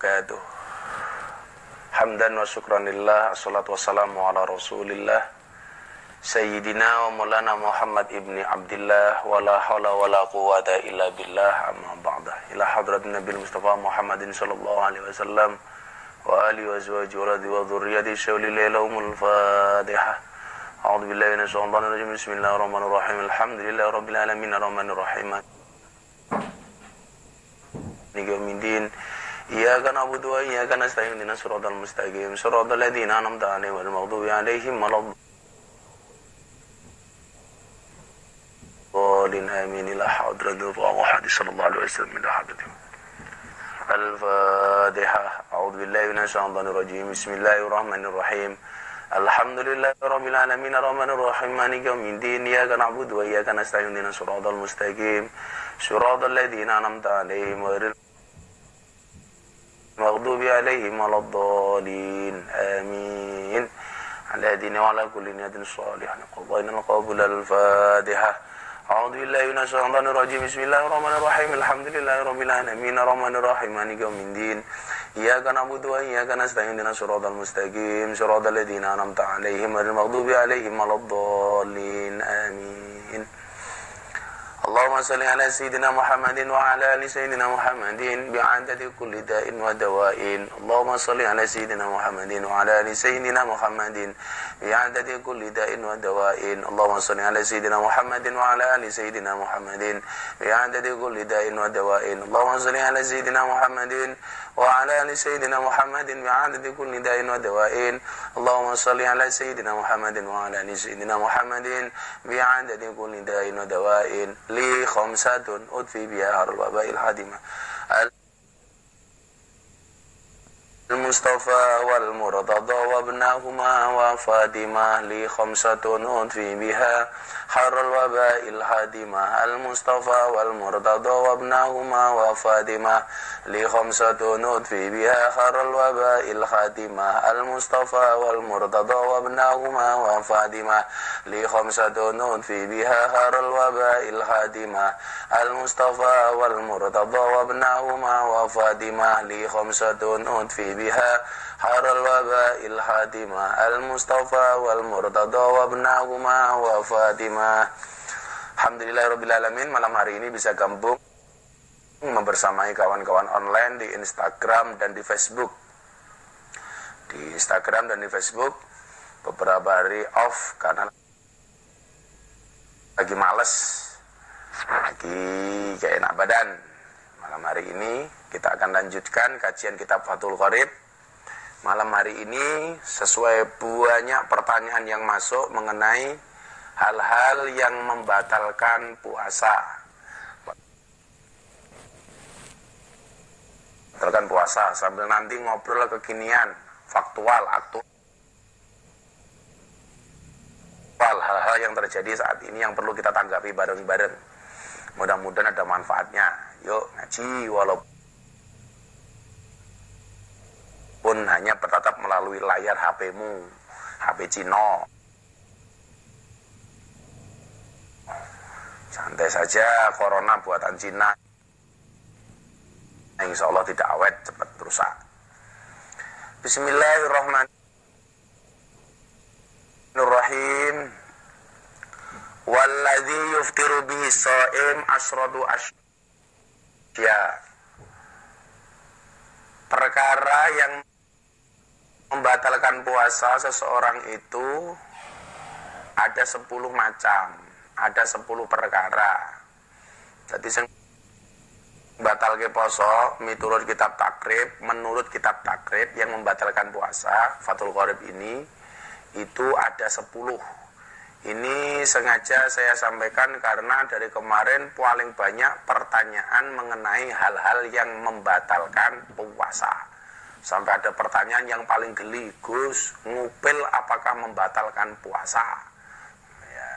wabarakatuh. Hamdan wa syukranillah, assalatu wassalamu ala rasulillah Sayyidina wa maulana Muhammad ibni Abdillah, wa la hawla wa la quwata illa billah, amma ba'dah. Ila hadratin Nabil Mustafa Muhammadin sallallahu alaihi wasallam wa alihi wa azwaji wa radhi wa dhurriyati syawli lailahumul fatihah. A'udhu billahi minasyaitonir rajim. Bismillahirrahmanirrahim. Alhamdulillahi rabbil alamin arrahmanir rahim. Nigamiddin. Iyyaka na'budu wa iyyaka nasta'in. Ihdinas siratal mustaqim. Siratal ladzina an'amta 'alaihim ghairil maghdubi 'alaihim waladdallin. Amin. Ila hadratil Muhammad sallallahu alaihi wasallam. Ila hadratil Al-Fatihah. A'udzu billahi minasyaitonir rajim. Bismillahirrahmanirrahim. Alhamdulillahirabbil alamin arrahmanir rahim maliki yaumiddin. Iyyaka na'budu wa iyyaka nasta'in. Ihdinas siratal mustaqim. Siratal ladzina an'amta 'alaihim ghairil maghdubi 'alaihim waladdallin. Amin. Ala dini wa ala kulli niyatin shalihatin qadaina al-qabula. Al-Fatihah. A'udzu billahi minasyaitonir rajim. Bismillahirrahmanirrahim. Alhamdulillahirabbil alamin arrahmanir rahim maliki yaumiddin. Iyyaka na'budu wa iyyaka nasta'in. Ihdinas siratal mustaqim. Siratal ladzina an'amta 'alaihim ghairil maghdubi 'alaihim waladdallin. Amin. Allahumma salli ala sayyidina Muhammadin wa ala ali sayyidina Muhammadin bi'adadi kulli da'in wa dawa'in. Allahumma salli ala sayyidina Muhammadin wa ala ali sayyidina Muhammadin bi'adadi kulli da'in wa dawa'in. Allahumma salli ala sayyidina Muhammadin wa ala ali sayyidina Muhammadin bi'adadi kulli da'in wa dawa'in. Allahumma salli ala sayyidina Muhammadin wa ala ali sayyidina Muhammadin bi'adadi kulli da'in wa dawa'in. Allahumma salli ala sayyidina Muhammadin wa ala ali sayyidina Muhammadin bi'adadi kulli da'in wa dawa'in. Li khamsatun udfi biha harul wabail hadimah al-Mustafa wal Murtada wa ibnahuma wa Fatimah. Li khamsatun udfi biha harul wabail hadimah al-Mustafa wal Murtada wa ibnahuma wa Fatimah. Li khamsatun udfi biha harul wabail hadimah al-Mustafa wal Murtada wa ibnahuma wa Fatimah. Li khamsatun udfi biha harul wabail hadimah al-Mustafa wal Murtada wa ibnahuma wa Fatimah. Li khamsatun udfi biha harul wabail hadimah al-Mustafa wal Murtada wa ibnahuma wa Fatimah. Alhamdulillahirabbil alamin. Malam hari ini bisa gabung membersamai kawan-kawan online di Instagram dan di Facebook. Di Instagram dan di Facebook beberapa hari off karena lagi males, lagi kayak enak badan. Malam hari ini kita akan lanjutkan kajian kitab Fathul Qorib. Malam hari ini sesuai banyak pertanyaan yang masuk mengenai hal-hal yang membatalkan puasa. Membatalkan puasa sambil nanti ngobrol kekinian, faktual, aktual, hal-hal yang terjadi saat ini yang perlu kita tanggapi bareng-bareng. Mudah-mudahan ada manfaatnya. Yuk ngaji walaupun hanya bertatap melalui layar HP-mu, HP Cino. Santai saja, corona buatan Cina. Insya Allah tidak awet, cepat rusak. Bismillahirrahmanirrahim. Walladzi yuftiru bihi shaim asyradu asya. Perkara yang membatalkan puasa seseorang itu ada 10 macam, ada 10 perkara. Jadi sing batalke poso menurut kitab takrib yang membatalkan puasa Fathul Qorib ini itu ada 10. Ini sengaja saya sampaikan karena dari kemarin paling banyak pertanyaan mengenai hal-hal yang membatalkan puasa. Sampai ada pertanyaan yang paling geli, Gus, ngupil apakah membatalkan puasa? Ya,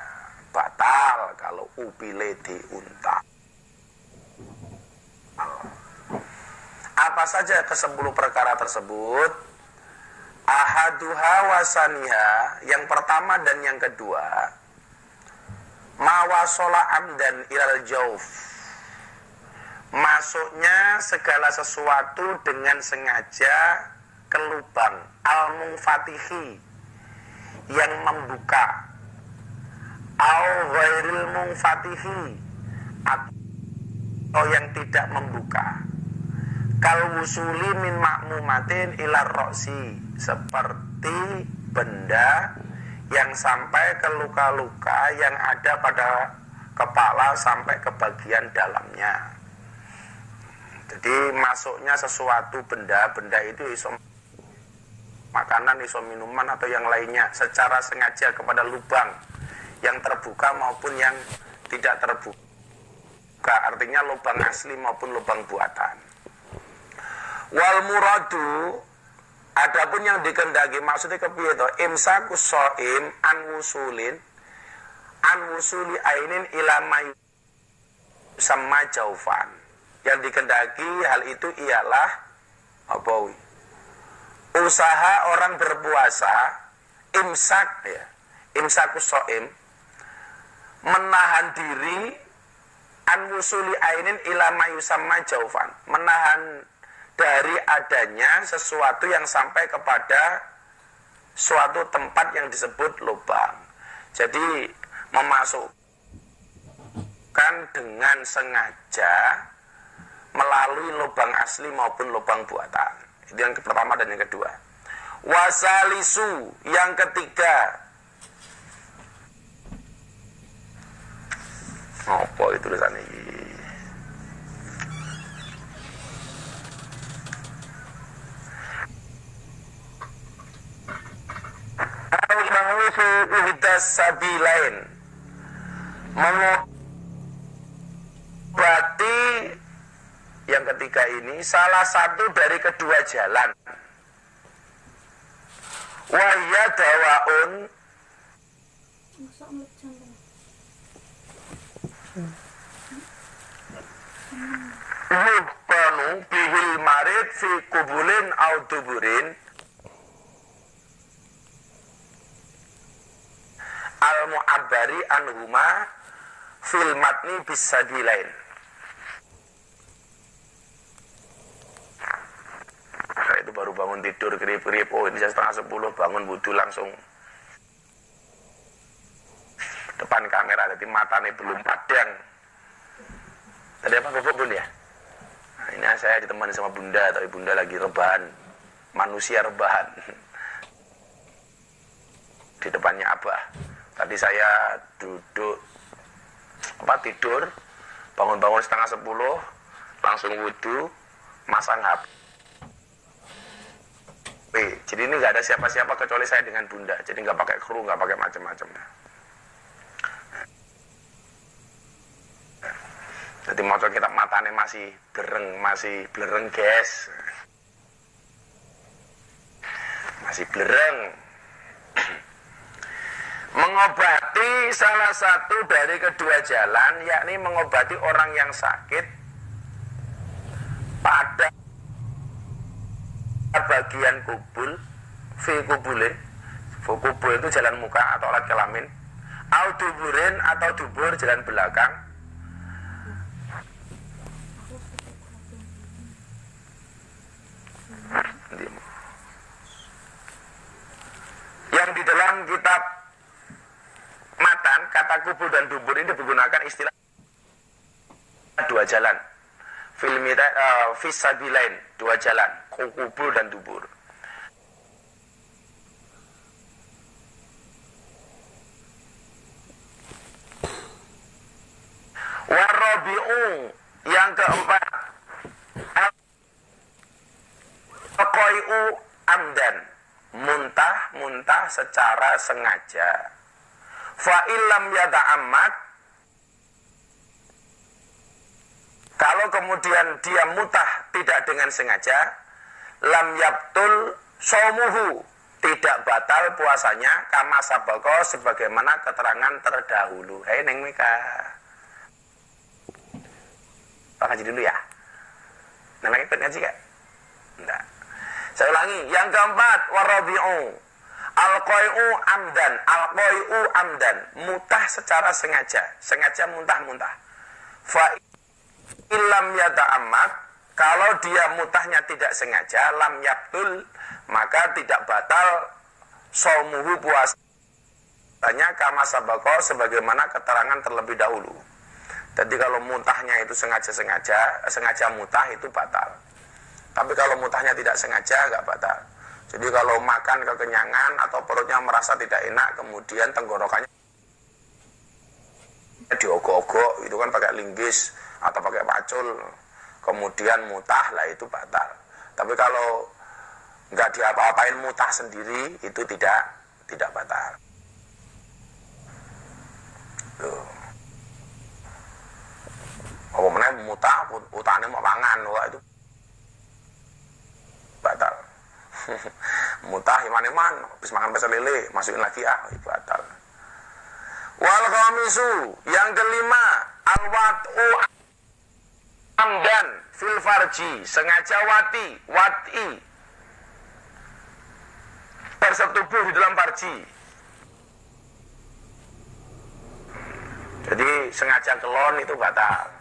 batal kalau upile diuntal. Apa saja ke-10 perkara tersebut? Ahaduha wasaniha, yang pertama dan yang kedua, mawasola amdan ilal jauf, masuknya segala sesuatu dengan sengaja ke lubang al-munfatihi yang membuka, au ghairil munfatihi atau yang tidak membuka, kal wusuli min ma'mumatin ila roksi, seperti benda yang sampai ke luka-luka yang ada pada kepala sampai ke bagian dalamnya. Jadi masuknya sesuatu benda itu iso makanan, iso minuman atau yang lainnya secara sengaja kepada lubang yang terbuka maupun yang tidak terbuka, artinya lubang asli maupun lubang buatan. Wal muradu, adapun yang dikehendaki maksudnya kepiye to? Imsakus shaim an wusuli ainin ila may sama jaufan. Yang dikehendaki hal itu ialah apa? Usaha orang berpuasa, imsak ya. Imsakus shaim, menahan diri an wusuli ainin ila may sama jaufan. Menahan dari adanya sesuatu yang sampai kepada suatu tempat yang disebut lubang. Jadi memasukkan dengan sengaja melalui lubang asli maupun lubang buatan. Itu yang pertama dan yang kedua. Wasalisu, yang ketiga. Apa itu tulisan ini? Al-Mahusu Uhidas Sabilain, mengobati yang ketiga ini salah satu dari kedua jalan. Wahya dawaun, yuhbanu bihil marid fi kubulin au duburin al-mu'abbari anhuma fil matni bisabilain. Nah, itu baru bangun tidur kerip-kerip, oh ini jam 9:30 bangun wudu langsung depan kamera, jadi matanya belum padang. Tadi apa bobok bun ya? Nah, ini saya ditemani sama bunda, tapi bunda lagi rebahan, manusia rebahan di depannya abah. Tadi saya duduk tidur, bangun-bangun 9:30, langsung wudu, masang HP. Jadi ini nggak ada siapa-siapa kecuali saya dengan bunda. Jadi nggak pakai kru, nggak pakai macam-macam. Jadi moco kita matanya masih blereng guys, masih blereng. Mengobati salah satu dari kedua jalan, yakni mengobati orang yang sakit pada bagian kubul, fi kubulin, kubul itu jalan muka atau alat kelamin, au duburin atau dubur jalan belakang, yang di dalam kitab matan kata kubul dan dubur ini menggunakan istilah dua jalan, fisabilain, dua jalan, kubul dan dubur. Warabi'u, yang keempat, al-qai'u amdan, muntah secara sengaja. Fa'ilam yata'ammad, kalau kemudian dia mutah tidak dengan sengaja, lam yabtul shaumuhu, tidak batal puasanya, kama sabako, sebagaimana keterangan terdahulu. Hei Neng Mika, Pak ngaji dulu ya. Neng ikut ngaji gak? Enggak. Saya ulangi, yang keempat, warabi'u al-qai'u amdan, al-qai'u amdan, mutah secara sengaja muntah-muntah. Ilam yata'ammad, kalau dia mutahnya tidak sengaja, lam yabtul, maka tidak batal shaumuhu puasanya kama sabaqo sebagaimana keterangan terlebih dahulu. Jadi kalau mutahnya itu sengaja mutah itu batal. Tapi kalau mutahnya tidak sengaja enggak batal. Jadi kalau makan kekenyangan atau perutnya merasa tidak enak, kemudian tenggorokannya diogok-ogok, itu kan pakai linggis atau pakai pacul, kemudian mutah, lah itu batal. Tapi kalau nggak diapa-apain mutah sendiri, itu tidak batal. Tuh. Apa meneh mutah, utane mau pangan, wah itu batal. Mutah iman-iman, habis makan pecel lele, masukin lagi batal. Wal khamisu, yang kelima, al-wat'u amdan fil farji, sengaja wati bersetubuh di dalam farji. Jadi sengaja kelon itu batal.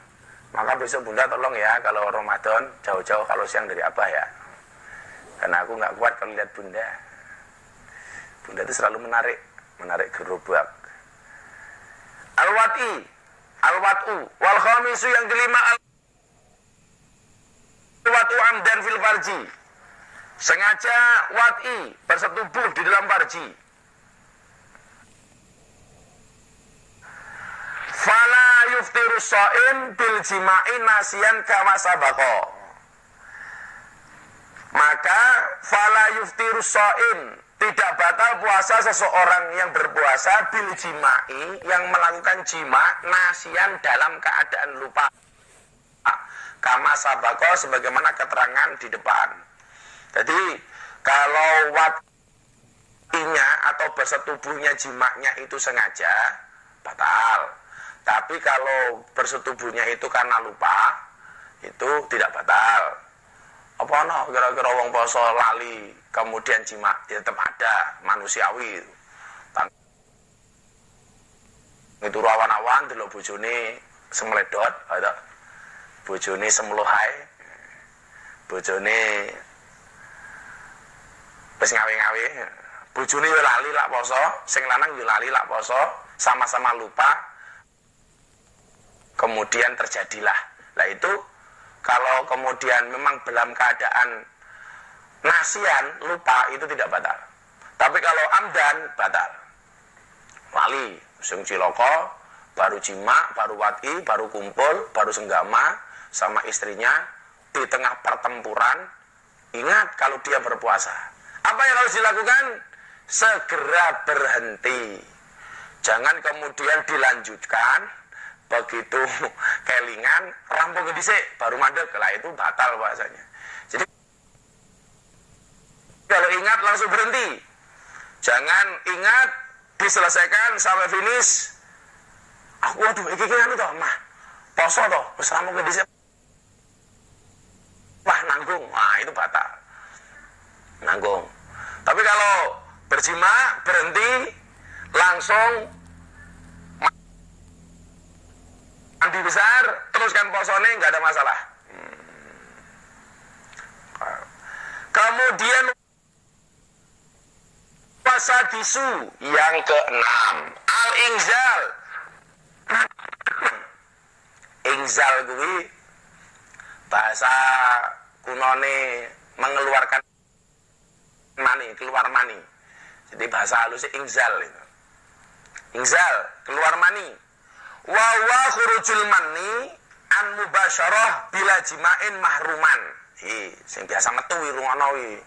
Maka besok Bunda tolong ya, kalau Ramadan jauh-jauh kalau siang dari Abah ya. Karena aku nggak kuat kalau lihat Bunda. Bunda itu selalu menarik gerobak. Al-wat'u wal khamisu, yang kelima, al-wat'u amdan fil farji, sengaja wat'i bersetubuh di dalam farji. Fala yuftiru shaim bil jima'i nasiyan kama sabaqo, maka fala yuftiru shaim, tidak batal puasa seseorang yang berpuasa bil jima'i, yang melakukan jima nasiyan dalam keadaan lupa, kama sabaqo sebagaimana keterangan di depan. Jadi kalau wat'inya atau bersetubuhnya jimaknya itu sengaja, batal. Tapi kalau bersetubuhnya itu karena lupa, itu tidak batal. Apa no kira-kira wong poso lali kemudian jima, ya tetap ada, manusiawi. Itu rawan-awan delok bojone semledot, ada bojone semluhai, bojone wis ngawe-ngawe, bojone yo lali lak poso, sing lanang yo lali lak poso, sama-sama lupa. Kemudian terjadilah. Lah itu kalau kemudian memang dalam keadaan nasian, lupa, itu tidak batal. Tapi kalau amdan, batal. Lali, sing ciloko, baru jima, baru wat'i, baru kumpul, baru senggama sama istrinya di tengah pertempuran. Ingat kalau dia berpuasa, apa yang harus dilakukan? Segera berhenti. Jangan kemudian dilanjutkan. Begitu kelingan, rampung ke dhisik, baru mandek, lah itu batal puasanya. Jadi kalau ingat langsung berhenti. Jangan ingat diselesaikan sampai finish. Aku waduh iki anu to, mah. Poso to, wis rampung ke dhisik. Wah, nanggung. Wah, itu batal. Nanggung. Tapi kalau berjima, berhenti, langsung mandi besar, teruskan posone, nggak ada masalah. Kemudian puasa bisu yang keenam, al-ingzal. Ingzal kuwi bahasa kunone mengeluarkan mani, keluar mani. Jadi bahasa halusnya ingzal itu. Ingzal, keluar mani. Wa khurujul manni an mubasyarah bila jima'in mahruman. Sing biasa metu irungono wi.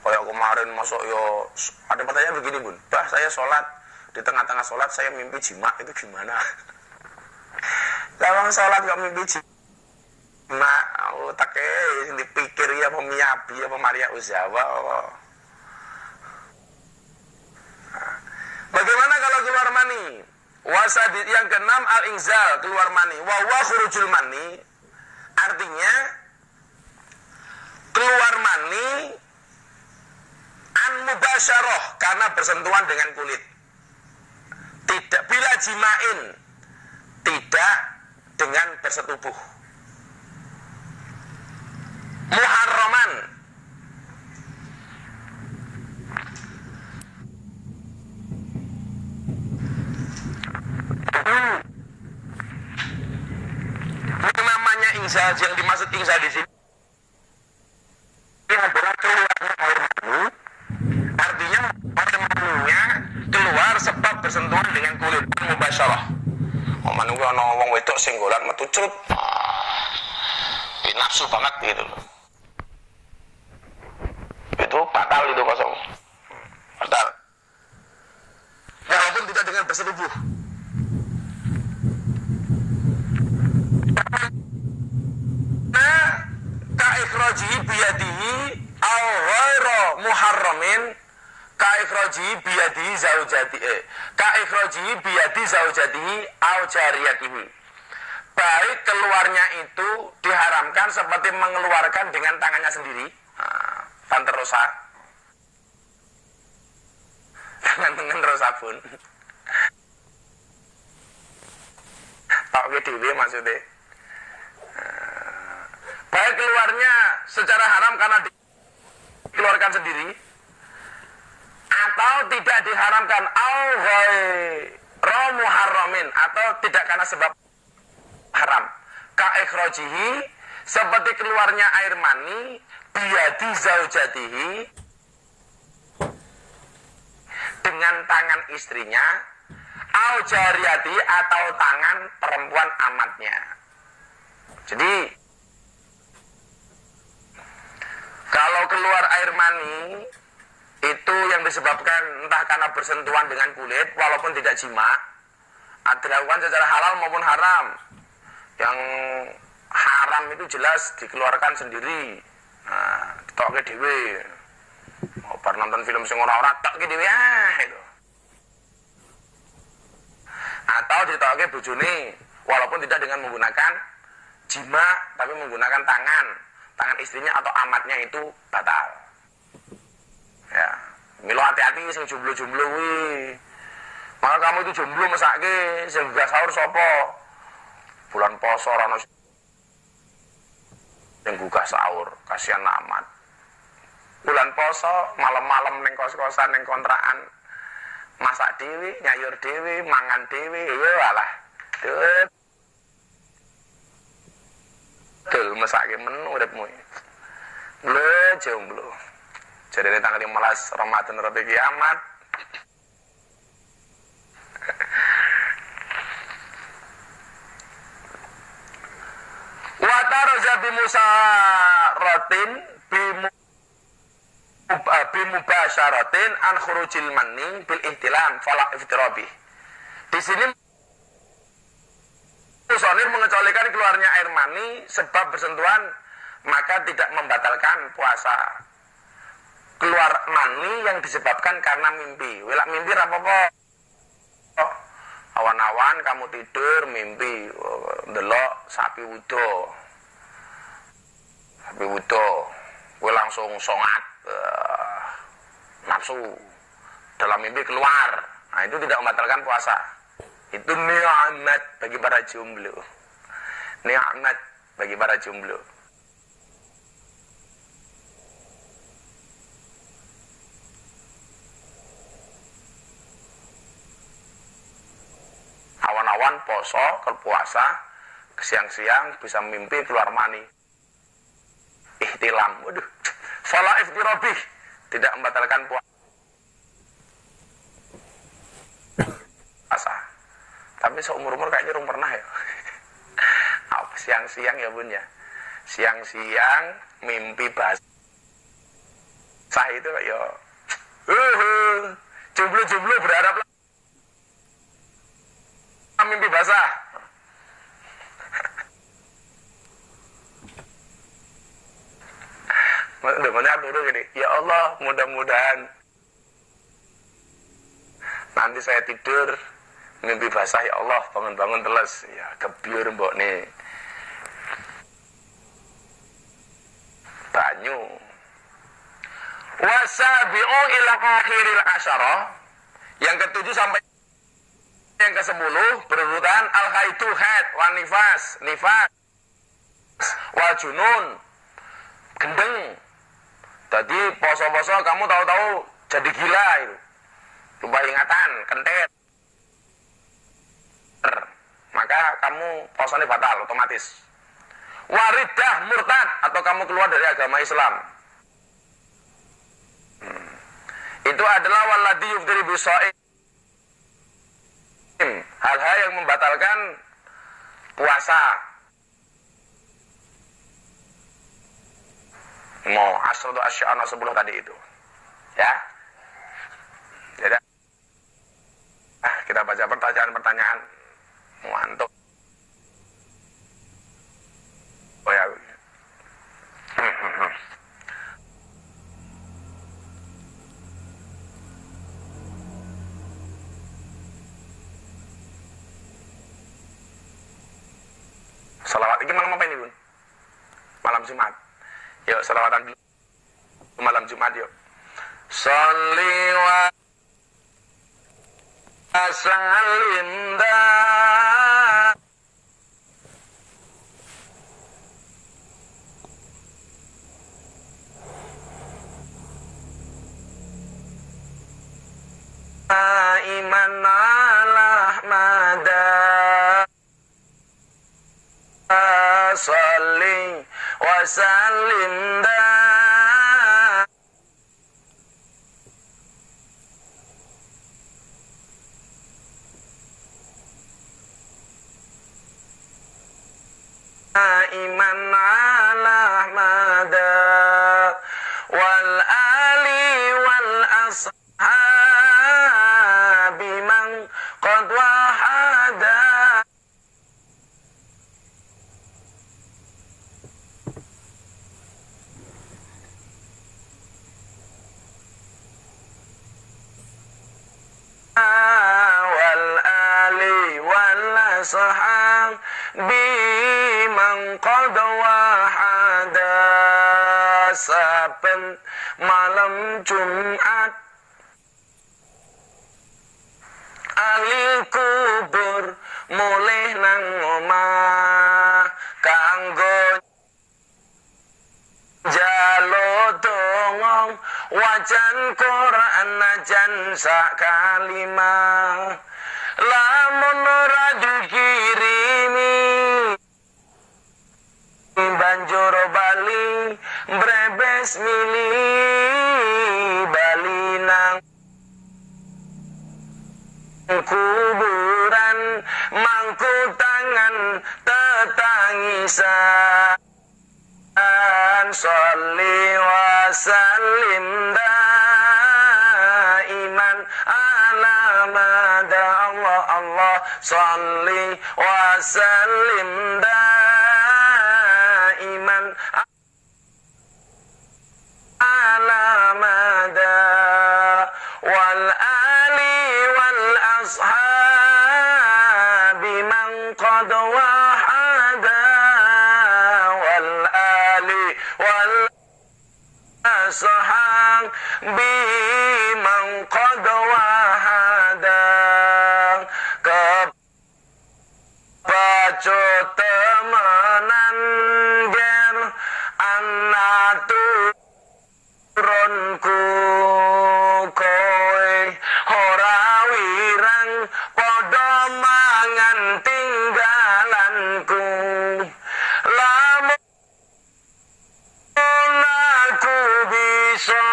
Kayak kemarin masuk yo ada pertanyaan begini, Bun. Bah, saya sholat, di tengah-tengah sholat saya mimpi jima, itu gimana? Lawang sholat kok mimpi jima, otaknya yang dipikir ya pemiyabi, ya pemaria uzawa. Bagaimana kalau keluar mani? Wasadid yang keenam al-ingzal, keluar mani. Wa khurujul mani, artinya keluar mani an mubasyarah, karena bersentuhan dengan kulit. Tidak bila jima'in, tidak dengan bersetubuh. muharraman. Namanya insal, yang dimaksud insal di sini adalah keluarnya air mani. Artinya air maninya keluar sebab bersentuhan dengan kulit, mubasyarah. Omane ku ana wong wedok sing golan metu crut. Nafsu banget gitu loh. Itu fatal, itu kosong. Fatal. Walaupun tidak dengan bersetubuh. Ka'ikhrajihi biyadihi aw ghairu muharramin, ka'ikhrajihi biyadihi zaujatihi, ka'ikhrajihi biyadi zaujatihi aw jariyatihi. Baik keluarnya itu diharamkan seperti mengeluarkan dengan tangannya sendiri. Tante Rosa dengan Rosa pun Pak Dewi maksudnya. Baik keluarnya secara haram karena dikeluarkan sendiri, atau tidak diharamkan au ghairu muharramin, atau tidak karena sebab haram. Ka'ikhrajihi, seperti keluarnya air mani, biyadi zaujatihi, dengan tangan istrinya, au jariyati, atau tangan perempuan amatnya. Jadi kalau keluar air mani itu yang disebabkan entah karena bersentuhan dengan kulit walaupun tidak jima, dilakukan secara halal maupun haram. Yang haram itu jelas dikeluarkan sendiri. Nah, toke dhewe. Mau bar nonton film sing ora-ora toke dhewe itu. Atau ditoke bojone walaupun tidak dengan menggunakan jima tapi menggunakan tangan istrinya atau amatnya, itu batal. Ya, milo hati-hati sing jomblo-jomblo kuwi. Maka kamu itu jomblo mesake sing gak sahur sapa? Bulan poso ora ono sing gugah sahur, kasihan amat. Bulan poso malam-malam ning kos-kosan ning kontrakan masak dhewe, nyayur dhewe, mangan dhewe, ya alah. Dul mesake menu uripmu. Lho jomblo. Jadi tanggal 15 Ramadan Rabi kiamat. Wa tarza bi musaratin bi mubasyaratin an khurujil manni bil ihtilam fala iftirabi. Di sini musonir mengecualikan keluarnya air mani sebab bersentuhan, maka tidak membatalkan puasa. Keluar mani yang disebabkan karena mimpi. Welak mimpi apa-apa. Awan-awan kamu tidur mimpi ndelok sapi wudo. Sapi wudo. Kowe langsung songat. Nafsu. Dalam mimpi keluar. Nah, itu tidak membatalkan puasa. Itu nikmat bagi para jomblo. Nikmat bagi para jomblo. Awan-awan poso, berpuasa, siang-siang bisa mimpi keluar mani. Ihtilam. Waduh. Fala iftirabi, tidak membatalkan puasa. Tapi seumur-umur kayaknya belum pernah ya. Siang-siang ya bun ya. Siang-siang mimpi basah itu ya. Jomblo-jomblo berharap mimpi basah. Mudah-mudahan dulu gini. Ya Allah, mudah-mudahan nanti saya tidur mimpi basah, ya Allah, bangun-bangun teles, ya kebiur mbok nih banyu. Wasabi'u ila akhiril asyarah, yang ketujuh sampai yang ke-10 berurutan al-haidu haid wa nifas wa junun, gendeng. Jadi poso-poso kamu tahu-tahu jadi gila itu. Lupa ingatan, kentir. Maka kamu posone batal otomatis. Waridah murtad atau kamu keluar dari agama Islam. Itu adalah waladhi yufdiri biso'im. Hal-hal yang membatalkan puasa. Mau asratu asy'ana 10 tadi itu. Ya. Jadi kita baca pertanyaan-pertanyaan ngantuk. Oh ya. Salawat ini malam apa ini, Bun? Malam Jumat. Yuk, salawatan dulu. Malam Jumat yuk. Sholli wa sallim iman ala ahmada sholli wa sallim iman ala ahmada wal ali wal ashabi man qad wahada wal ali wal ashabi man qad wahada. Saben malam Jumat ahli kubur mulih nang omah kanggo jaluk donga wajan Quran najan sak kalimah lamun ora dikirimi banjur bali brebes mili bali nang kuburan mangku tangan tetangisan sholli wa sallim daiman ala mada Allah Allah sholli wa sallim daiman ala mada wal ali wal ashabi man qad wahada wal ali wal ashabi man qad wahada kebaco temenan ger anak turunku kowe ora wirang padha mangan tinggalanku lamun aku bisa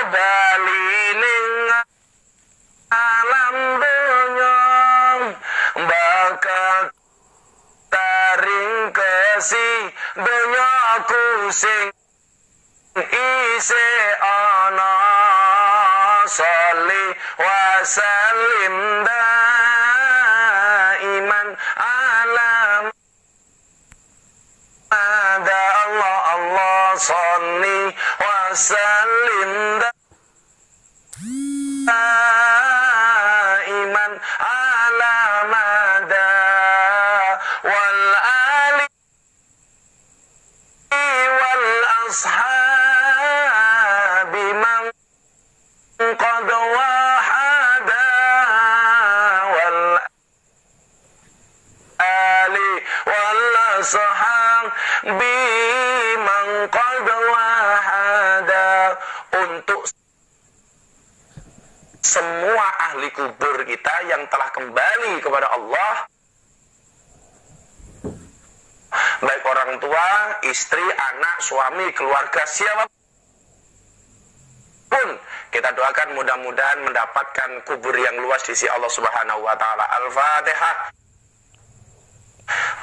bali ning alam donya bakal taring kesi donyaku sing isi ana sholli wa sallim daiman alam ada Allah Allah sholli wa sallim daiman alam ada wal ali wal ashabi man qad wahada wal ali wal ashabi biman qad wahada, untuk semua ahli kubur kita yang telah kembali kepada Allah, baik orang tua, istri, anak, suami, keluarga, siapapun, kita doakan mudah-mudahan mendapatkan kubur yang luas di sisi Allah Subhanahu wa taala. Al-Fatihah.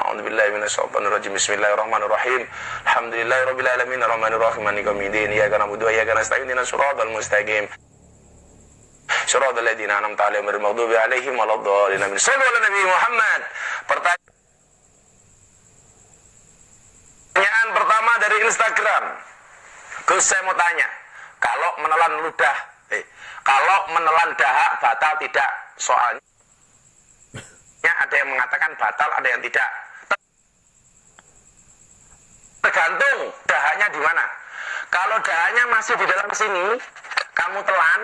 A'udzubillahi minasyaitonirrajim. Bismillahirrahmanirrahim. Alhamdulillahirabbil alamin arrahmanir rahim maliki yaumiddin. Iyyaka na'budu wa iyyaka nasta'in. Ihdinas siratal mustaqim. Shiratal ladzina an'amta 'alaihim ghairil maghdubi 'alaihim waladdallin. Amin. Shallu 'ala Nabi Muhammad. Pertanyaan pertama dari Instagram. Gus, saya mau tanya, kalau menelan ludah, kalau menelan dahak batal tidak? Soalnya ada yang mengatakan batal, ada yang tidak. Tergantung dahaknya di mana. Kalau dahaknya masih di dalam sini, kamu telan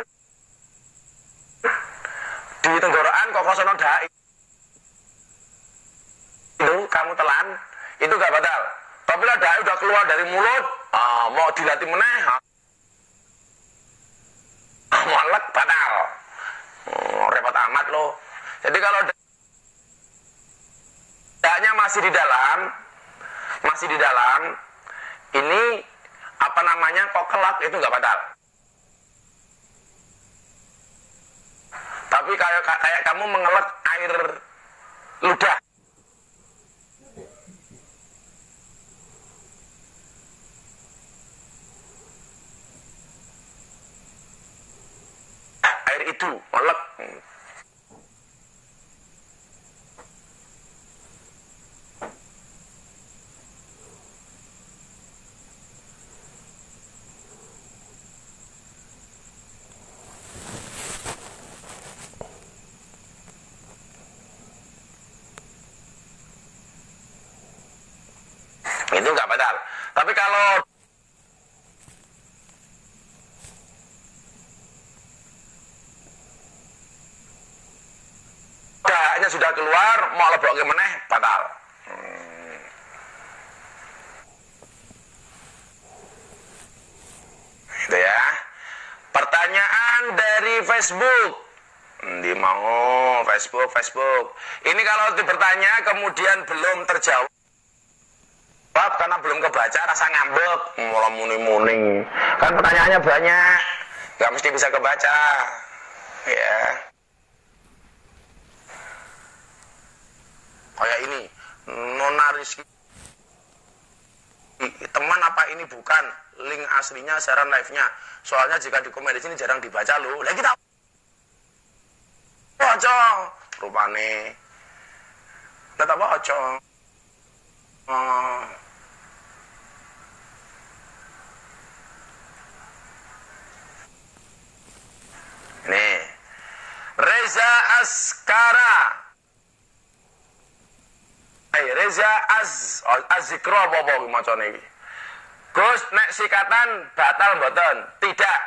di tenggorokan, kokosono dahak itu kamu telan, itu gak batal. Tapi lah dahak udah keluar dari mulut, mau dilatih meneh, molek batal. Repot amat loh. Jadi kalau dahaknya masih di dalam, ini apa namanya, kok kelak, itu nggak batal. Tapi kayak kamu mengelak air ludah, air itu melek. Itu nggak batal. Tapi kalau dahaknya sudah keluar, mau lebok ke meneh, batal. Itu ya. Pertanyaan dari Facebook. Di mau Facebook. Ini kalau bertanya kemudian belum terjawab karena belum kebaca, rasa ngambek, malah muni-muni. Kan pertanyaannya banyak, nggak mesti bisa kebaca, ya. Kayak ini, Nona Rizky, teman apa ini bukan? Link aslinya, siaran live-nya. Soalnya jika di komen di sini jarang dibaca loh. Lagi kita baca, rupane, tetap baca. Nih, Reza Askara, Reza Azikro apa macam ini. Gus, nek sikatan batal mboten? Tidak.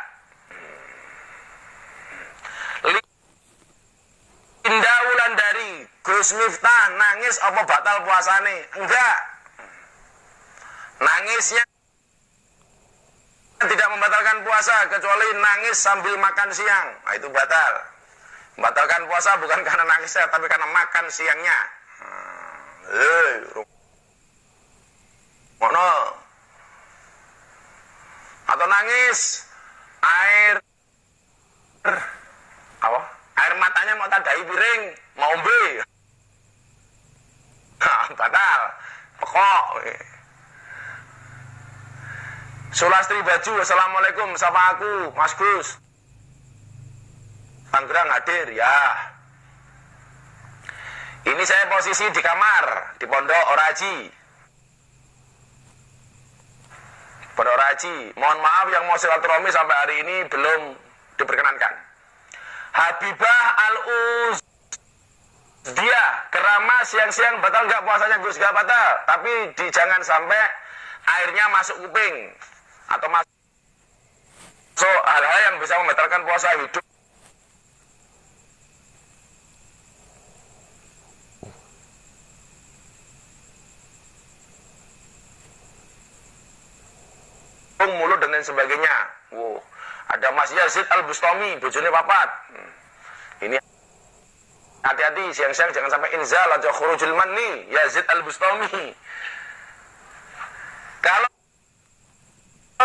Linda Wulandari, Gus Miftah nangis apa batal puasane? Enggak. Nangisnya tidak membatalkan puasa kecuali nangis sambil makan siang. Nah, itu batal. Membatalkan puasa bukan karena nangisnya tapi karena makan siangnya. Mono. Atau nangis air apa? Air matanya mau tadai piring, mau ombe. Batal. Pekok. Sulastri Baju, assalamualaikum, sama aku, Mas Gus. Tangerang hadir, ya. Ini saya posisi di kamar, di Pondok Oraji. Pondok Oraji, mohon maaf yang mau silaturahmi sampai hari ini belum diperkenankan. Habibah Al-Uzdia, Kerama siang-siang batal nggak puasanya Gus? Nggak batal, tapi jangan sampai airnya masuk kuping atau masuk hal-hal yang bisa membatalkan puasa hidup. dan lain sebagainya. Wow. Ada Mas Yazid Al-Bustami, bojone papat. Ini hati-hati, siang-siang jangan sampai inzal atau khurujul manni, Yazid Al-Bustami. Kalau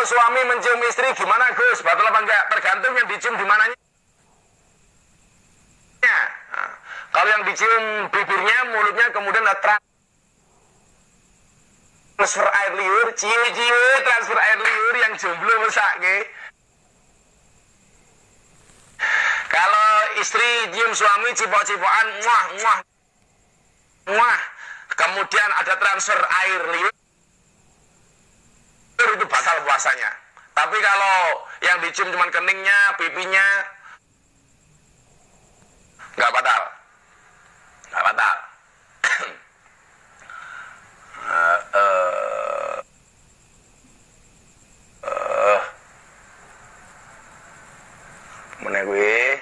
suami mencium istri gimana Gus? Batal apa enggak? Tergantung yang dicium di mananya. Nah, kalau yang dicium bibirnya, mulutnya, kemudian transfer air liur, ciu-ciu transfer air liur yang jomblo mesake. Kalau istri cium suami cipok-cipokan, muah, muah, muah. Kemudian ada transfer air liur, itu batal puasanya. Tapi kalau yang dicium cuma keningnya, pipinya, nggak batal. Nggak batal. Mana gue?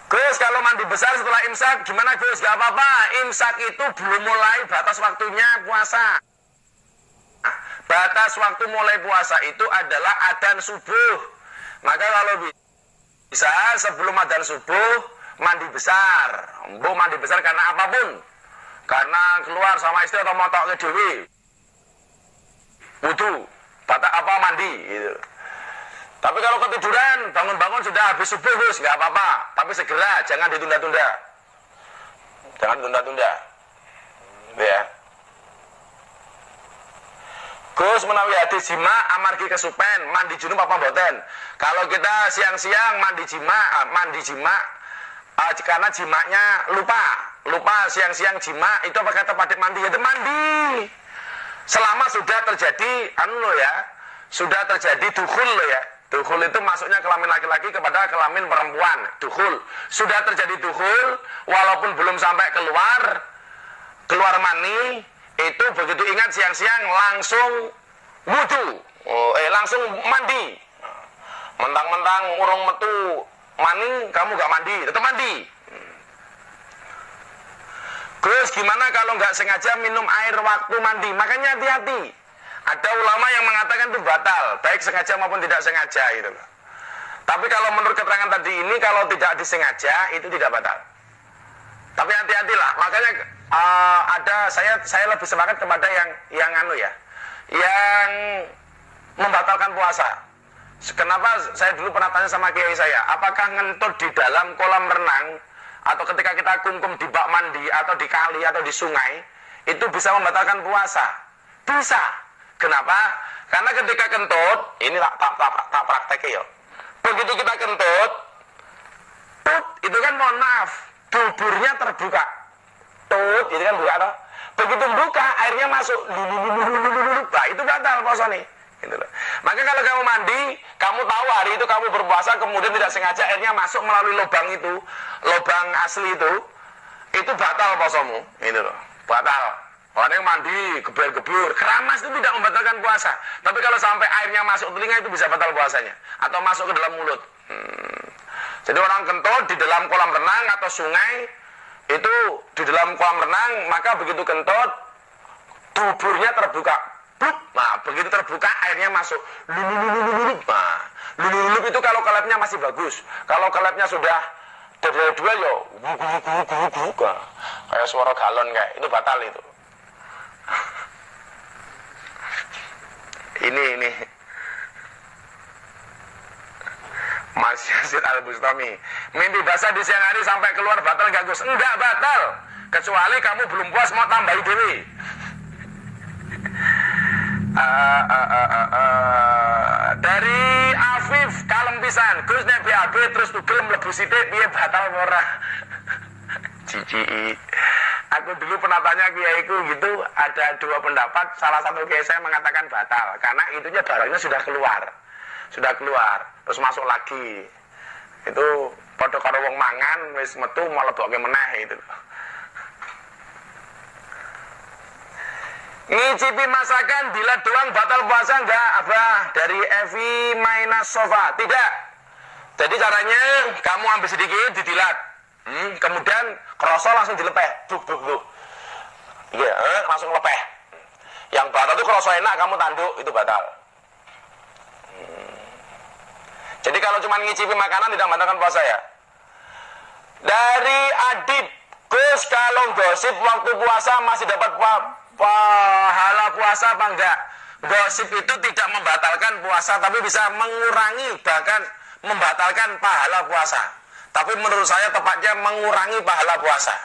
Gus, kalau mandi besar setelah imsak gimana Gus? Gak apa-apa, imsak itu belum mulai batas waktunya puasa. Batas waktu mulai puasa itu adalah adzan subuh. Maka kalau bisa sebelum adzan subuh mandi besar. Mbok mandi besar karena apapun. Karena keluar sama istri atau mau tok ke dewi. Wudu, batas apa mandi gitu. Tapi kalau ketiduran, bangun-bangun sudah habis subuh, Gus, nggak apa-apa. Tapi segera, jangan ditunda-tunda. Jangan ditunda-tunda. Ya. Gus menawi hadis jima amargi kesupen, mandi junub apa mboten? Kalau kita siang-siang mandi jima karena jimaknya lupa siang-siang jima, itu apa kata pada mandi? Itu mandi. Selama sudah terjadi sudah terjadi dukhul ya. Dukhul itu masuknya kelamin laki-laki kepada kelamin perempuan. Dukhul. Sudah terjadi dukhul, walaupun belum sampai keluar mani, itu begitu ingat siang-siang langsung wudu. Langsung mandi. Mentang-mentang urung metu mani, kamu gak mandi, tetap mandi. Terus gimana kalau nggak sengaja minum air waktu mandi? Makanya hati-hati. Ada ulama yang mengatakan itu batal, baik sengaja maupun tidak sengaja gitu loh. Tapi kalau menurut keterangan tadi ini, kalau tidak disengaja itu tidak batal. Tapi hati-hatilah. Makanya saya lebih semangat kepada yang membatalkan puasa. Kenapa saya dulu pernah tanya sama kiai saya, apakah ngentut di dalam kolam renang atau ketika kita kungkum di bak mandi atau di kali atau di sungai itu bisa membatalkan puasa? Bisa. Kenapa? Karena ketika kentut, ini tak praktek ya. Begitu kita kentut, itu kan mohon maaf, duburnya terbuka. Tut, itu kan buka toh. Begitu buka, airnya masuk. Nah, itu batal puasa nih. Gitu loh. Maka kalau kamu mandi, kamu tahu hari itu kamu berpuasa, kemudian tidak sengaja airnya masuk melalui lubang itu, lubang asli itu batal puasamu. Gitu loh. Batal. Orang yang mandi, gebur-gebur, keramas itu tidak membatalkan puasa. Tapi kalau sampai airnya masuk telinga itu bisa batal puasanya. Atau masuk ke dalam mulut. Jadi orang kentut di dalam kolam renang atau sungai, itu di dalam kolam renang, maka begitu kentut, duburnya terbuka. Nah, begitu terbuka, airnya masuk. Nah, lulup itu kalau kelepnya masih bagus. Kalau kelepnya sudah dua ya, kayak suara galon kayak, itu batal itu. Ini Mas Yazid Al-Bustami, mimpi basah di siang hari sampai keluar batal gak Gus? Enggak batal, kecuali kamu belum puas mau tambahi dewi. Dari Afif kalem pisan, Gus nek BAB terus tugel mlebu sithik piye batal ora? Cici. Aku dulu pernah tanya kiaiku gitu, ada dua pendapat. Salah satu kiai saya mengatakan batal karena itunya darahnya sudah keluar, terus masuk lagi. Itu padha karo wong mangan wis metu mlebokke meneh itu. Ngicipi masakan bila doang batal puasa enggak? Abah dari Evi Mainas Sofa. Tidak. Jadi caranya kamu ambil sedikit didilat. Kemudian kerosol langsung dilepeh. Iya, langsung lepeh. Yang batal itu kalau so enak kamu tanduk, itu batal. Jadi kalau cuma ngicipi makanan tidak membatalkan puasa ya. Dari Adib, Gus, kalau gosip waktu puasa masih dapat pahala puasa apa enggak? Gosip itu tidak membatalkan puasa, tapi bisa mengurangi, bahkan membatalkan pahala puasa. Tapi menurut saya tepatnya mengurangi pahala puasa.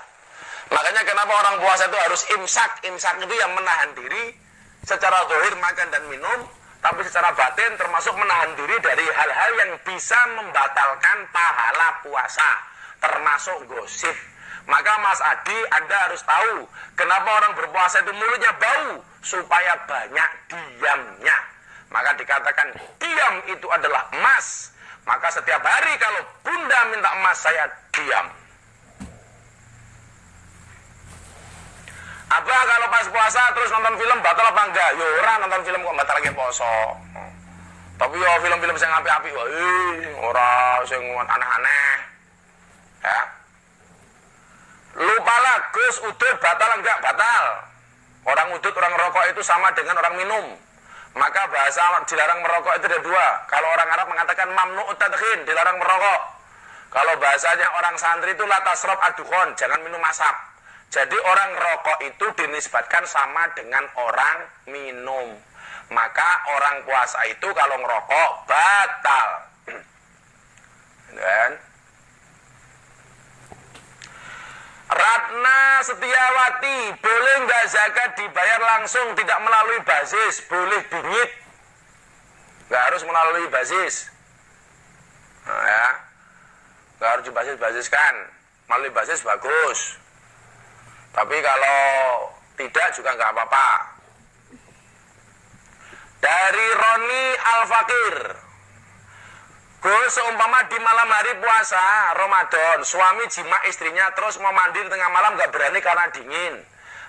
Makanya kenapa orang puasa itu harus imsak. Imsak itu yang menahan diri secara zahir makan dan minum, tapi secara batin termasuk menahan diri dari hal-hal yang bisa membatalkan pahala puasa, termasuk gosip. Maka Mas Adi, Anda harus tahu kenapa orang berpuasa itu mulutnya bau, supaya banyak diamnya. Maka dikatakan diam itu adalah emas. Maka setiap hari kalau Bunda minta emas, saya diam. Apa kalau pas puasa terus nonton film batal apa enggak? Ya ora, nonton film kok batal lagi poso. Tapi ya film-film sing apik-apik kok ora sing aneh-aneh. Ya. Lupalah Gus, udut batal enggak? Batal. Orang udut, orang rokok itu sama dengan orang minum. Maka bahasa dilarang merokok itu ada dua. Kalau orang Arab mengatakan mamnu'ut tadkhin, dilarang merokok. Kalau bahasanya orang santri itu la tasrab ad-dukhon, jangan minum asap. Jadi orang rokok itu dinisbatkan sama dengan orang minum. Maka orang puasa itu kalau ngerokok batal. Dan Ratna Setiawati, boleh nggak zakat dibayar langsung tidak melalui basis? Boleh bingit, nggak harus melalui basis. Nah, ya, nggak harus dibasis-basiskan. Melalui basis bagus. Tapi kalau tidak juga nggak apa-apa. Dari Roni Al-Fakir, Gus, seumpama di malam hari puasa Ramadan, suami jima istrinya terus mau mandi di tengah malam nggak berani karena dingin.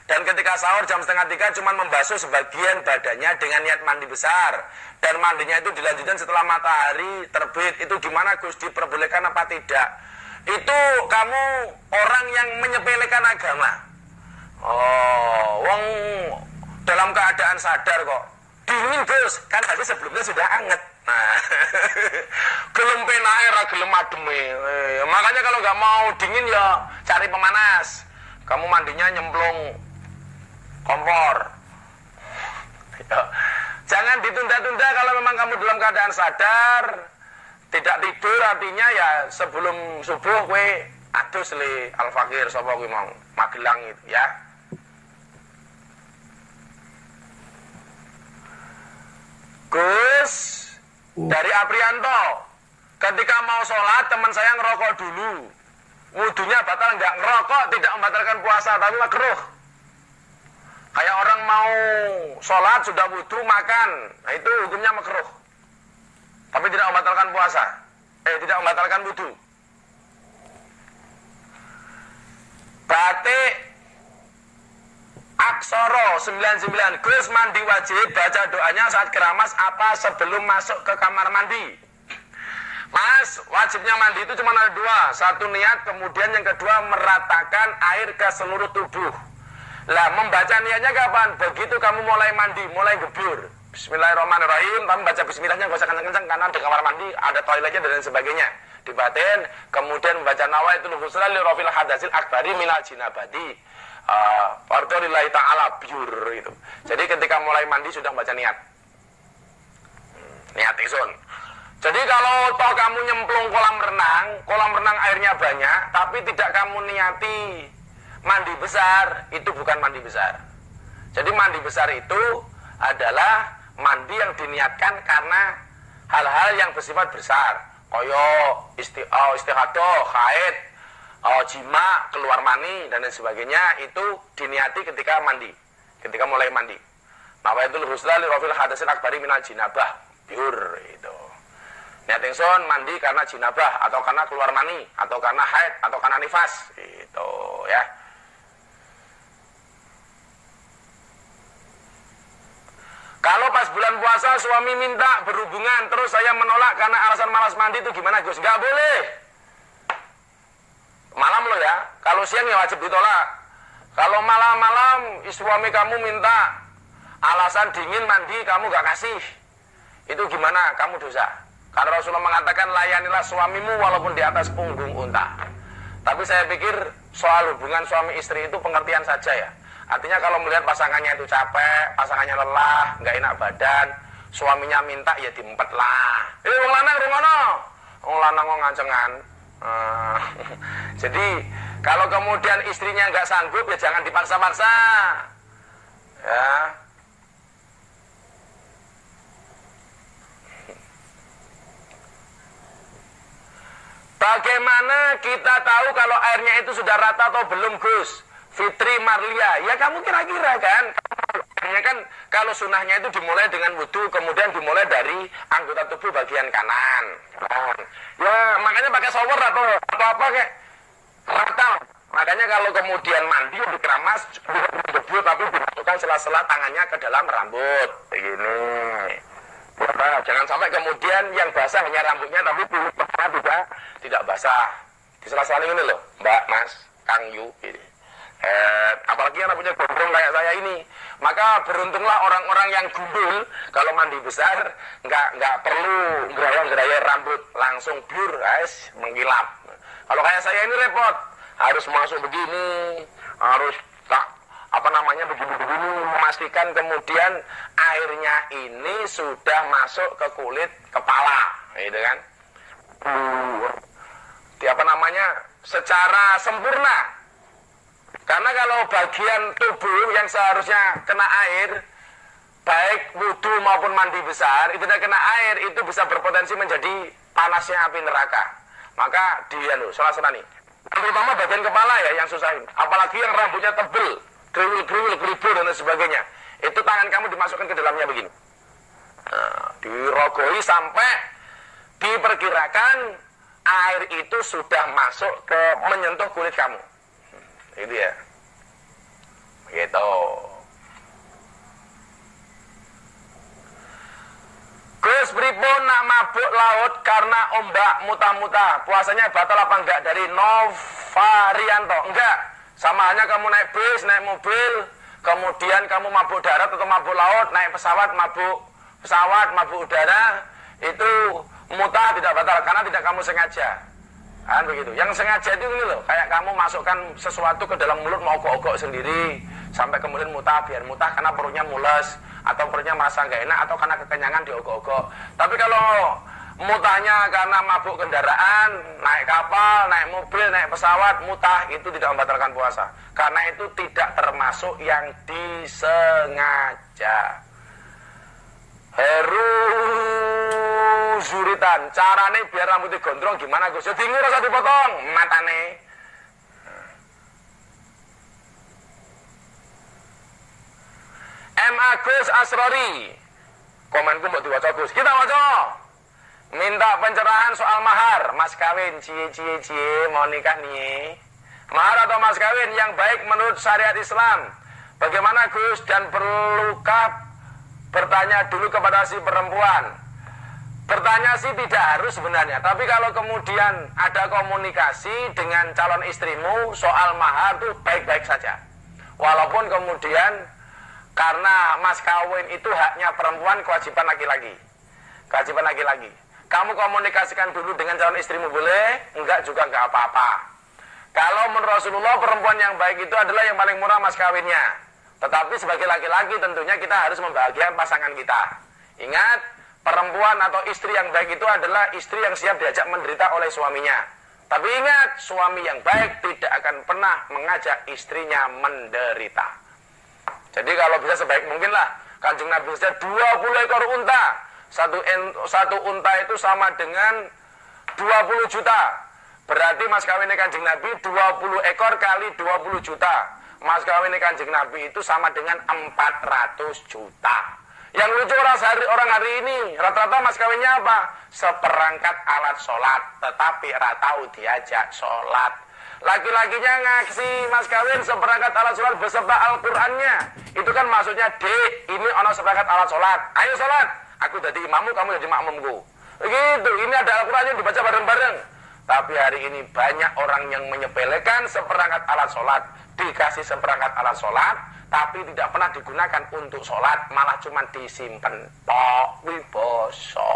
Dan ketika sahur jam 2:30 cuma membasuh sebagian badannya dengan niat mandi besar. Dan mandinya itu dilanjutkan setelah matahari terbit. Itu gimana Gus? Diperbolehkan apa tidak? Itu kamu orang yang menyepelekan agama. Oh, wong dalam keadaan sadar kok. Dingin Gus, kan tadi sebelumnya sudah anget. Nah, gelem penae ra gelem ademe. Makanya kalau nggak mau dingin ya cari pemanas. Kamu mandinya nyemplung kompor. Ya. Jangan ditunda-tunda kalau memang kamu dalam keadaan sadar. Tidak tidur artinya ya sebelum subuh kowe adus le Al-Fakir sapa kuwi mau Magelang itu ya. Gus, dari Aprianto, ketika mau sholat teman saya ngerokok dulu, wudunya batal nggak? Ngerokok tidak membatalkan puasa tapi makruh. Kayak orang mau sholat sudah wudu makan, nah itu hukumnya makruh, tapi tidak membatalkan puasa, tidak membatalkan wudu. Batik Aksoro 99, Gus, mandi wajib baca doanya saat keramas apa sebelum masuk ke kamar mandi? Mas, wajibnya mandi itu cuma ada dua. Satu niat, kemudian yang kedua meratakan air ke seluruh tubuh. Lah, membaca niatnya kapan? Begitu kamu mulai mandi, mulai gebur. Bismillahirrahmanirrahim, kamu baca bismillahnya gak usah kencang-kencang karena di kamar mandi ada toiletnya dan lain sebagainya. Dibatin, kemudian membaca nawaitul husna li rafil hadasil akbari minal jinabati. Fardholillahi ta'ala biur itu. Jadi ketika mulai mandi sudah baca niat. Niat isun. Jadi kalau toh kamu nyemplung kolam renang airnya banyak, tapi tidak kamu niati mandi besar, itu bukan mandi besar. Jadi mandi besar itu adalah mandi yang diniatkan karena hal-hal yang bersifat besar. Koyo istihadah, haid, jima, keluar mani dan lain sebagainya, itu diniati ketika mandi, ketika mulai mandi. Nawaitul husna li rafil hadasil akbari minal jinabah, biur itu. Niat ingsun mandi karena jinabah atau karena keluar mani atau karena haid atau karena nifas, itu ya. Kalau pas bulan puasa suami minta berhubungan terus saya menolak karena alasan malas mandi, itu gimana Gus? Nggak boleh. Malam lo ya, kalau siang ya wajib ditolak. Kalau malam-malam suami kamu minta alasan dingin mandi kamu gak kasih, itu gimana? Kamu dosa. Karena Rasulullah mengatakan layanilah suamimu walaupun di atas punggung unta. Tapi saya pikir soal hubungan suami istri itu pengertian saja ya. Artinya kalau melihat pasangannya itu capek, pasangannya lelah, gak enak badan, suaminya minta ya diempet lah. Wong lanang rungono. Wong lanang kok ngancengan. Jadi kalau kemudian istrinya nggak sanggup ya jangan dipaksa-paksa. Ya. Bagaimana kita tahu kalau airnya itu sudah rata atau belum, Gus? Fitri Marlia, ya kamu kira-kira kan? Airnya kan kalau sunahnya itu dimulai dengan wudhu, kemudian dimulai dari anggota tubuh bagian kanan. Ya makanya pakai shower atau apa kayak rata. Makanya kalau kemudian mandi dikeramas, debu tapi dimasukkan sela-sela tangannya ke dalam rambut, begini. Ya, jangan sampai kemudian yang basah hanya rambutnya tapi kulitnya tidak basah. Di sela-sela ini loh, Mbak, Mas, Kang Yu, gitu. Apalagi yang rambutnya gondrong kayak saya ini, maka beruntunglah orang-orang yang gundul kalau mandi besar nggak perlu gerayang-gerayang rambut, langsung blur, guys, mengkilap. Kalau kayak saya ini repot, harus masuk begini, harus begini, memastikan kemudian airnya ini sudah masuk ke kulit kepala, gitu kan? Secara sempurna. Karena kalau bagian tubuh yang seharusnya kena air, baik wudhu maupun mandi besar, itu tidak kena air, itu bisa berpotensi menjadi panasnya api neraka. Maka salah nih. Terutama bagian kepala ya yang susah ini. Apalagi yang rambutnya tebel, kriwil-kriwil, keribut dan sebagainya. Itu tangan kamu dimasukkan ke dalamnya begini. Dirogoi sampai diperkirakan air itu sudah masuk ke menyentuh kulit kamu. Itu ya. Begitu. Gus pripun nak mabuk laut karena ombak muta-muta, puasanya batal apa enggak? Dari Novarianto. Enggak. Sama hanya kamu naik bis, naik mobil, kemudian kamu mabuk darat atau mabuk laut, naik pesawat, mabuk udara, itu muta tidak batal karena tidak kamu sengaja. Kan begitu. Yang sengaja itu ini loh, kayak kamu masukkan sesuatu ke dalam mulut mau ogok-ogok sendiri sampai kemudian muta, biar muta karena perutnya mules atau perutnya merasa nggak enak atau karena kekenyangan diogok-ogok. Tapi kalau mutahnya karena mabuk kendaraan, naik kapal, naik mobil, naik pesawat, mutah itu tidak membatalkan puasa. Karena itu tidak termasuk yang disengaja. Heru zuritan, carane biar rambutnya gondrong gimana Gus? Jadi rasa dipotong matane. M. Agus Asrori, komenku mau diwaca Gus. Kita waca. Minta pencerahan soal mahar, mas kawin, cie, mau nikah nih. Mahar atau mas kawin yang baik menurut syariat Islam. Bagaimana Gus, dan perlukah bertanya dulu kepada si perempuan? Bertanya sih tidak harus sebenarnya, tapi kalau kemudian ada komunikasi dengan calon istrimu soal mahar itu baik-baik saja. Walaupun kemudian karena mas kawin itu haknya perempuan, kewajiban laki-laki. Kewajiban laki-laki. Kamu komunikasikan dulu dengan calon istrimu boleh, enggak juga enggak apa-apa. Kalau menurut Rasulullah perempuan yang baik itu adalah yang paling murah mas kawinnya. Tetapi sebagai laki-laki tentunya kita harus membahagiakan pasangan kita. Ingat, perempuan atau istri yang baik itu adalah istri yang siap diajak menderita oleh suaminya. Tapi ingat, suami yang baik tidak akan pernah mengajak istrinya menderita. Jadi kalau bisa sebaik mungkinlah, Kanjeng Nabi saja 20 ekor unta. Satu unta itu sama dengan 20 juta. Berarti mas kawinnya Kanjeng Nabi 20 ekor kali 20 juta. Mas kawinnya Kanjeng Nabi itu sama dengan 400 juta. Yang lucu orang hari ini, rata-rata mas kawinnya apa? Seperangkat alat sholat, tetapi tahu diajak sholat. Laki-lakinya ngaksi mas kawin seperangkat alat sholat beserta Al-Qur'annya. Itu kan maksudnya, Dek, ini ono seperangkat alat sholat. Ayo sholat, aku jadi imammu, kamu jadi makmumku. Begitu, ini ada Al-Qur'annya dibaca bareng-bareng. Tapi hari ini banyak orang yang menyepelekan seperangkat alat sholat. dikasih seperangkat alat sholat, tapi tidak pernah digunakan untuk sholat, malah cuma disimpan tok, kuwi poso.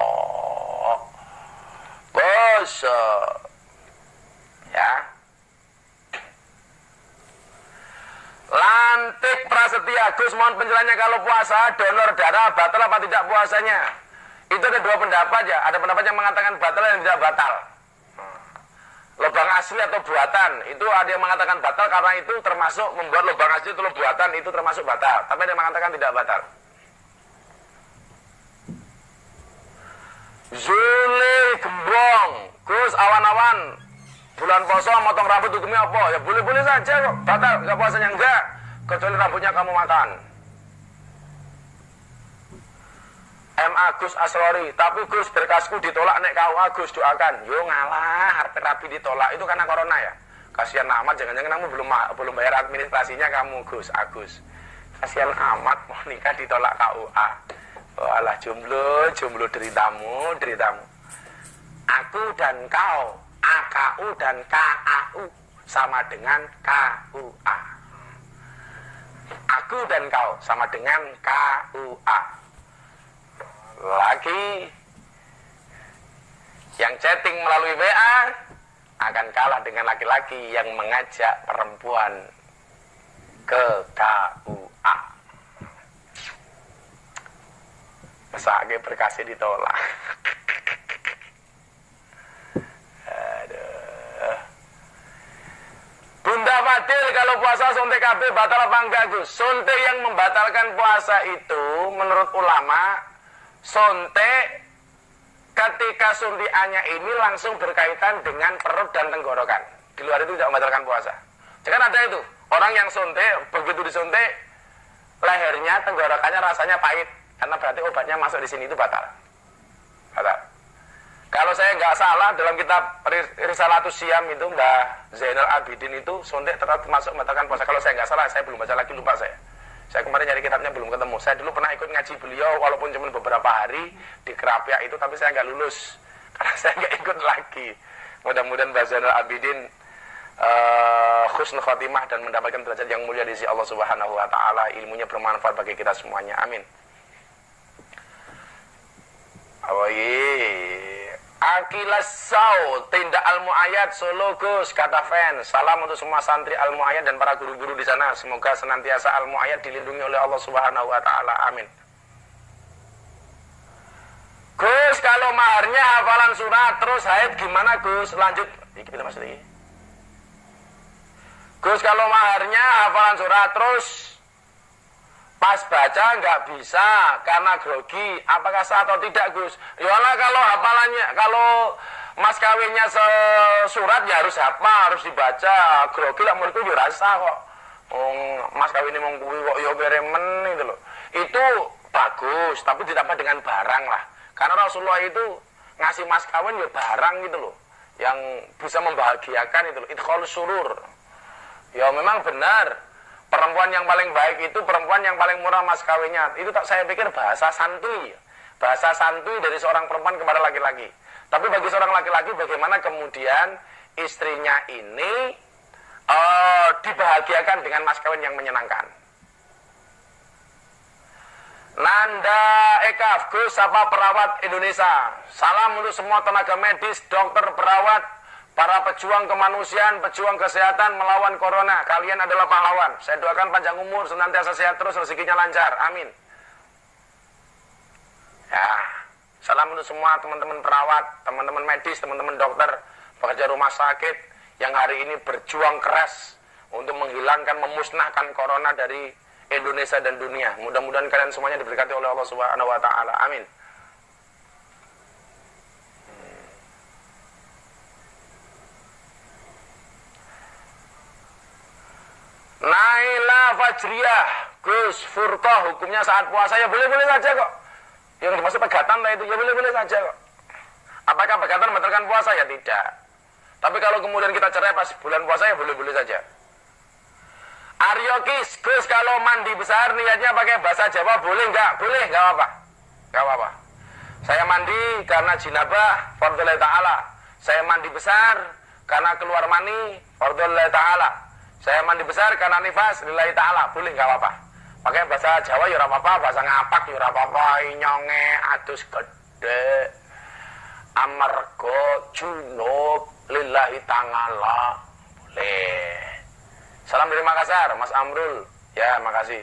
Poso. Ya. Lantik Prasetya, Gus, mohon penjelasannya kalau puasa donor darah batal apa tidak puasanya? Itu ada dua pendapat ya. Ada pendapat yang mengatakan batal dan tidak batal. Lubang asli atau buatan, itu ada yang mengatakan batal karena itu termasuk membuat lubang asli itu buatan, itu termasuk batal. Tapi ada yang mengatakan tidak batal. Zuli Gembong, Gus, awan-awan bulan poso motong rambut hukumnya apa? Ya boleh-boleh saja kok, batal, enggak puasanya enggak, kecuali rambutnya kamu makan. M. Agus Asrori, tapi Gus berkasku ditolak nek KUA Gus doakan. Yo ngalah, harpe rapi ditolak itu karena corona ya. Kasihan amat, jangan-jangan kamu belum bayar administrasinya kamu Gus Agus. Kasihan amat mau nikah ditolak KUA. Oh alah jomblo deritamu. Aku dan kau, AKU dan KAU sama dengan KUA. Aku dan kau sama dengan KUA. Laki yang chatting melalui WA akan kalah dengan laki-laki yang mengajak perempuan ke KUA. Mesake berkasih ditolak. Aduh. Bunda Fadil, kalau puasa suntik KB batal apa enggak Gus? Suntik yang membatalkan puasa itu menurut ulama, suntik ketika suntikannya ini langsung berkaitan dengan perut dan tenggorokan. Di luar itu tidak membatalkan puasa. Jangan ada itu orang yang suntik, begitu disuntik lehernya, tenggorokannya rasanya pahit, karena berarti obatnya masuk di sini, itu batal. Kalau saya nggak salah dalam kitab Risalatus Siam itu Mbah Zainal Abidin itu suntik termasuk membatalkan puasa. Kalau saya nggak salah, saya belum baca lagi, lupa saya. Saya kemarin nyari kitabnya belum ketemu. Saya dulu pernah ikut ngaji beliau walaupun cuma beberapa hari di Kerapia itu, tapi saya nggak lulus karena saya nggak ikut lagi. Mudah-mudahan Mbah Zainal Abidin husnul khotimah dan mendapatkan derajat yang mulia di sisi Allah Subhanahu wa taala, ilmunya bermanfaat bagi kita semuanya. Amin. Akilas Saud, tindak Al-Mu'ayyad Solo Gus, kata fans. Salam untuk semua santri Al-Mu'ayyad dan para guru-guru di sana. Semoga senantiasa Al-Mu'ayyad dilindungi oleh Allah Subhanahu wa taala. Amin. Gus, kalau maharnya hafalan surat terus haid gimana Gus? Lanjut. Iki kita masuk lagi. Gus, kalau maharnya hafalan surat terus pas baca nggak bisa karena grogi, apakah sah atau tidak Gus? Yalah, kalau hafalannya, kalau mas kawinnya surat ya harus hafal, harus dibaca. Grogi lah menurutku ya rasa kok. Mas kawinnya mau kuwi kok yo beremen itu loh. Itu bagus, tapi ditambah dengan barang lah. Karena Rasulullah itu ngasih mas kawin ya barang gitu loh, yang bisa membahagiakan itu loh. Idkhal surur. Ya memang benar. Perempuan yang paling baik itu perempuan yang paling murah mas kawinnya. Itu tak saya pikir bahasa santuy. Bahasa santuy dari seorang perempuan kepada laki-laki. Tapi bagi seorang laki-laki bagaimana kemudian istrinya ini dibahagiakan dengan mas kawin yang menyenangkan. Nanda Ekaf, Gus, sapa perawat Indonesia. Salam untuk semua tenaga medis, dokter, perawat, para pejuang kemanusiaan, pejuang kesehatan melawan corona. Kalian adalah pahlawan. Saya doakan panjang umur, senantiasa sehat terus, rezekinya lancar. Amin. Ya, salam untuk semua teman-teman perawat, teman-teman medis, teman-teman dokter, pekerja rumah sakit yang hari ini berjuang keras untuk menghilangkan, memusnahkan corona dari Indonesia dan dunia. Mudah-mudahan kalian semuanya diberkati oleh Allah Subhanahu wa taala. Amin. Naila Fajriyah, Gus, furqah hukumnya saat puasa ya boleh-boleh saja kok. Yang dimaksud pegatan lah itu ya boleh-boleh saja kok. Apakah pegatan membatalkan puasa? Ya tidak. Tapi kalau kemudian kita cerai pas bulan puasa ya boleh-boleh saja. Aryo Kis, Gus, kalau mandi besar niatnya pakai bahasa Jawa boleh enggak? Boleh, enggak apa-apa. Enggak apa-apa. Saya mandi karena jinabah, fardhullah ta'ala. Saya mandi besar karena keluar mani, fardhullah ta'ala. Saya mandi besar karena nifas lillahi ta'ala, boleh nggak apa-apa. Pakai bahasa Jawa ya ora apa-apa, bahasa ngapak ya ora apa-apa, nyonge adus gede. Amarga junub lillahi ta'ala, boleh. Salam dari Makassar, Mas Amrul. Ya, makasih.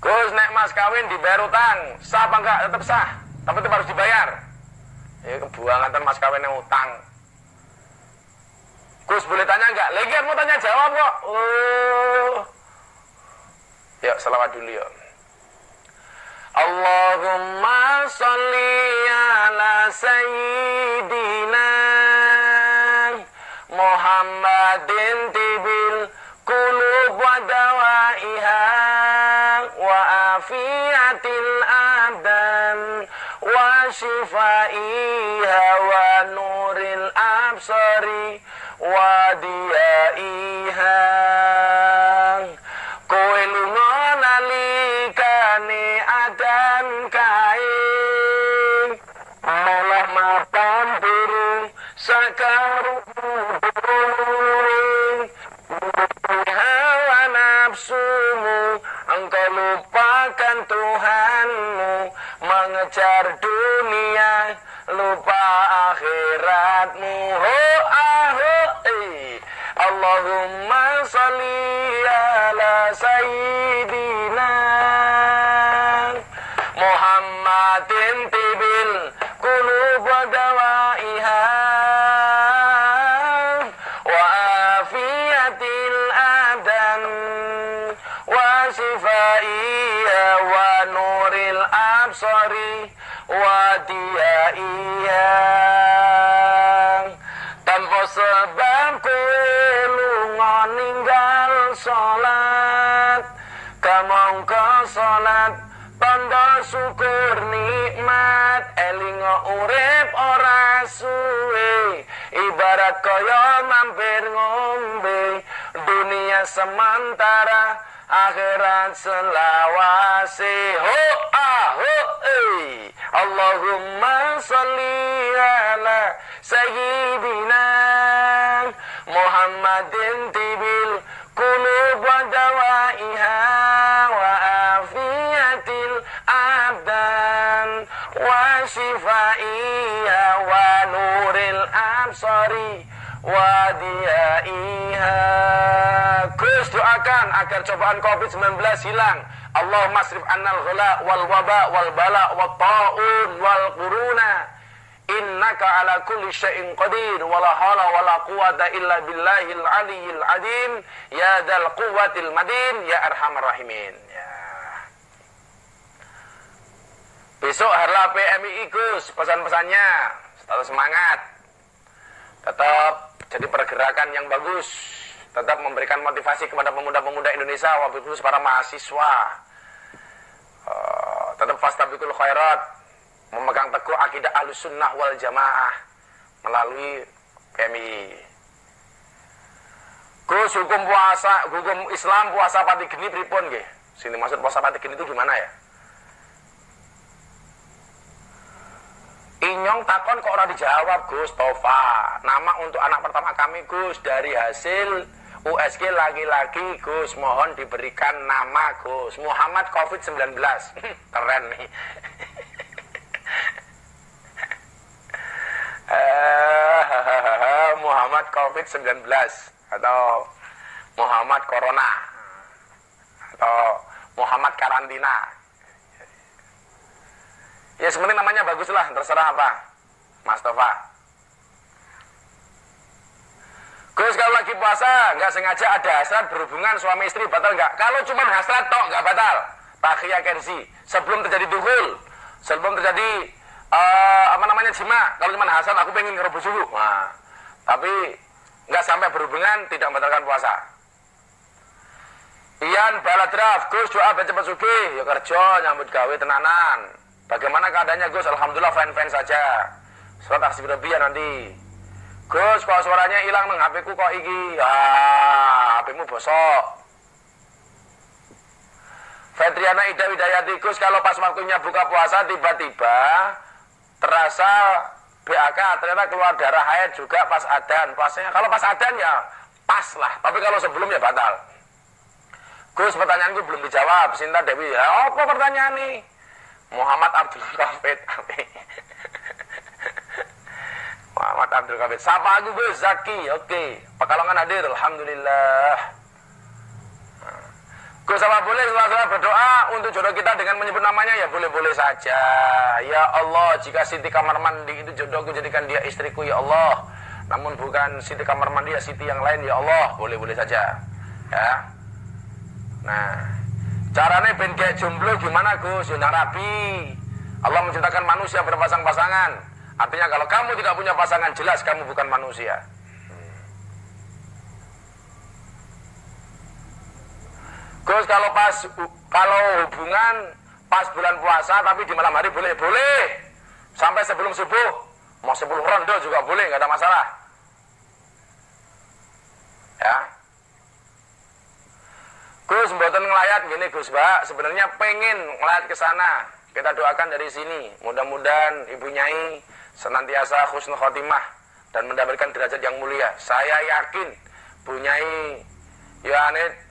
Gus, nek mas kawin dibayar utang, sah apa enggak? Tetap sah, tapi tetap harus dibayar. Ya kebuangan mas kawin yang utang. Gus, boleh tanya enggak? Lagi mau tanya jawab kok. Ya, selawat dulu ya. Allahumma sholli ala sayyidina Muhammadin tibil qulub wa dawaiha wa afiyatil abdan wa shifaiha wa nuril absari wa diyaiha. Kowe lunga nalikane adan kae malah mapan burung sakaruring hawa nafsumu, engkau lupakan Tuhanmu, mengejar dunia lupa akhiratmu. Allahumma sholli ala sayyidina Muhammadin tibil qulub wa dawaiha wa afiyatil adan wa shifaiha wa nuril absari wa diyaiha. Tanpa sebab kowe lunga ninggal salat, kamangka salat tanda syukur nikmat, elinga urip ora suwe, ibarat kaya mampir ngombe, dunia sementara akhirat selawase. Allahumma sholli ala sayyidina Muhammadin tibil qulub wa dawaiha wa afiyatil abdan wa shifaiha wa nuril absari wa diyaiha. Gus, doakan agar cobaan COVID-19 hilang. Allahumma asrif annal ghala wal waba wal bala wat ta'un wal quruna innaka ala kulli syai'in qadir wa la hawla wa la quwata illa billahil aliyyil azim ya dzal quwwatil madin ya arhamar rahimin. Ya. Besok harlah PMI Gus, pesan-pesannya tetap semangat, tetap jadi pergerakan yang bagus, tetap memberikan motivasi kepada pemuda-pemuda Indonesia, wabil khusus para mahasiswa. Tetap fastabiqul khairat, memegang teguh akidah Ahlussunnah wal Jamaah melalui PMI. Gus, hukum puasa, hukum Islam puasa pati geni pripun nggih? Sini maksud puasa pati geni itu gimana ya? Inyong takon kok ora dijawab, Gus. Tova, nama untuk anak pertama kami, Gus, dari hasil USG laki-laki, Gus, mohon diberikan nama, Gus, Muhammad COVID-19. Keren nih. Muhammad COVID-19 atau Muhammad Corona atau Muhammad Karantina. Ya sebenarnya namanya bagus lah, terserah apa, Mas Tova. Gus, kalau lagi puasa nggak sengaja ada hasrat berhubungan suami istri, batal nggak? Kalau cuma hasrat tok nggak batal. Takhiyah kensi, sebelum terjadi dukhul, sebelum terjadi jima, kalau cuma hasrat aku pengen ngerebus subuh. Nah, tapi nggak sampai berhubungan, tidak membatalkan puasa. Ian Baladraf, Gus doa baca cepat sugih, ya kerja nyambut gawe tenanan. Bagaimana keadaannya Gus? Alhamdulillah fine-fine saja. Surat Asy-Syibrabiyah nanti. Gus, kok suaranya hilang nang HP-ku kok iki? HP-mu bosok. Fetriana Ida Widayati, Gus, kalau pas waktunya buka puasa tiba-tiba terasa BAK, ternyata keluar darah haid juga pas adzan. Puasanya kalau pas adzan ya pas lah. Tapi kalau sebelum ya batal. Gus, pertanyaanku belum dijawab. Sinta Dewi, ya apa pertanyaan nih? Muhammad Abdul Kafid. Muhammad Abdul Kafid. Sapa aku Gus Zaki. Oke. Pekalongan hadir. Alhamdulillah. Gus, apa boleh setelah berdoa untuk jodoh kita dengan menyebut namanya? Ya boleh-boleh saja. Ya Allah, jika Siti kamar mandi itu jodohku, jadikan dia istriku ya Allah. Namun bukan Siti kamar mandi, ya Siti yang lain ya Allah. Boleh-boleh saja. Ya. Nah, caranya ben kayak jomblo gimana Gus? Ya Rabi. Allah menciptakan manusia berpasang-pasangan. Artinya kalau kamu tidak punya pasangan, jelas kamu bukan manusia. Gus, kalau hubungan pas bulan puasa tapi di malam hari boleh sampai sebelum subuh, mau 10 rondo juga boleh, nggak ada masalah. Ya. Gus, mboten ngelayat gini Gus, Mbak, sebenarnya pengen ngelayat ke sana. Kita doakan dari sini, mudah-mudahan Ibu Nyai senantiasa husnul khotimah dan mendapatkan derajat yang mulia. Saya yakin Bu Nyai Yohanes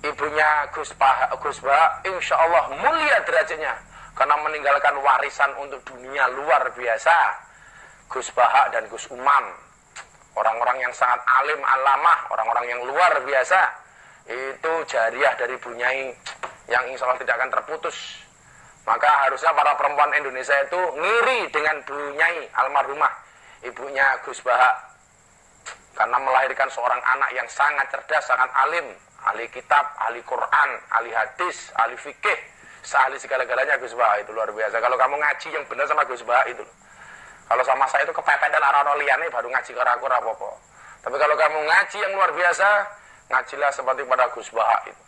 ibunya Gus Bah, insya Allah mulia derajatnya karena meninggalkan warisan untuk dunia luar biasa. Gus Bah dan Gus Umam, orang-orang yang sangat alim alamah, orang-orang yang luar biasa. Itu jariah dari Bu Nyai yang insya Allah tidak akan terputus. Maka harusnya para perempuan Indonesia itu ngiri dengan Bu Nyai almarhumah, ibunya Gus Bah, karena melahirkan seorang anak yang sangat cerdas, sangat alim, ahli kitab, ahli Quran, ahli hadis, ahli fikih, seahli segala-galanya Gus Bah. Itu luar biasa. Kalau kamu ngaji yang benar sama Gus Bah itu, kalau sama saya itu kepepetan arah-arah liane baru ngaji ke rakur apa-apa. Tapi kalau kamu ngaji yang luar biasa, ngajilah seperti pada Gus Bah itu.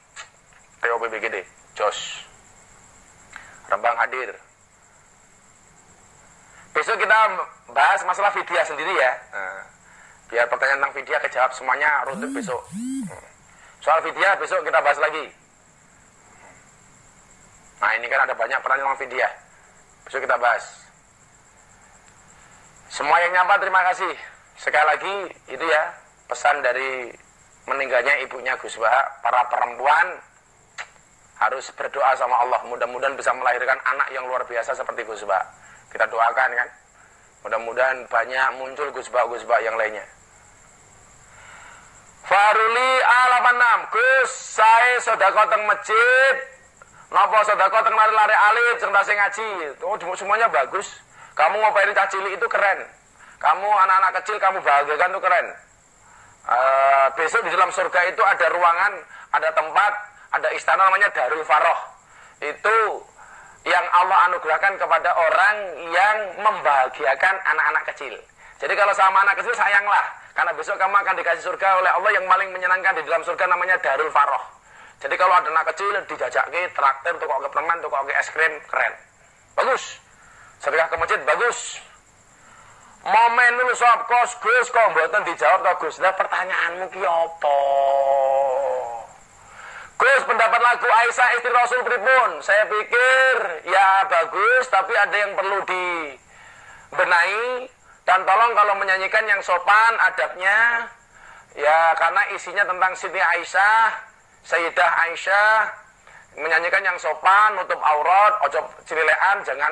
TOPBGD, Jos Rembang hadir. Besok kita bahas masalah fidyah sendiri ya. Nah, biar pertanyaan tentang fidyah kejawab semuanya runtut besok. Soal fidyah besok kita bahas lagi. Nah ini kan ada banyak pertanyaan tentang fidyah. Besok kita bahas. Semua yang nyapa terima kasih. Sekali lagi itu ya pesan dari meninggalnya ibunya Gus Bah. Para perempuan harus berdoa sama Allah. Mudah-mudahan bisa melahirkan anak yang luar biasa seperti Gus Bah. Kita doakan kan. Mudah-mudahan banyak muncul Gus Bah yang lainnya. Faruli A86, Gus, saya sedekah teng masjid. Napa sedekah teng lari-lari alit sing tasih ngaji. Oh, semuanya bagus. Kamu ngopain cah cilik itu keren. Kamu anak-anak kecil kamu bahagiakan itu keren. Besok di dalam surga itu ada ruangan, ada tempat, ada istana namanya Darul Faroh. Itu yang Allah anugerahkan kepada orang yang membahagiakan anak-anak kecil. Jadi kalau sama anak kecil sayanglah, karena besok kamu akan dikasih surga oleh Allah yang paling menyenangkan di dalam surga namanya Darul Faroh. Jadi kalau ada anak kecil dijajaki traktir, tukok ke permen, tukok ke es krim, keren. Bagus. Sedekah ke masjid bagus. Momen lu sop kos Gus kok mboten dijawab to Gus. Lah pertanyaanmu ki apa? Gus, pendapat lagu Aisyah istri Rasul pripun? Saya pikir ya bagus, tapi ada yang perlu dibenahi. Dan tolong kalau menyanyikan yang sopan adabnya, ya karena isinya tentang Siti Aisyah, Sayyidah Aisyah, menyanyikan yang sopan, nutup aurat, ojo cililean, jangan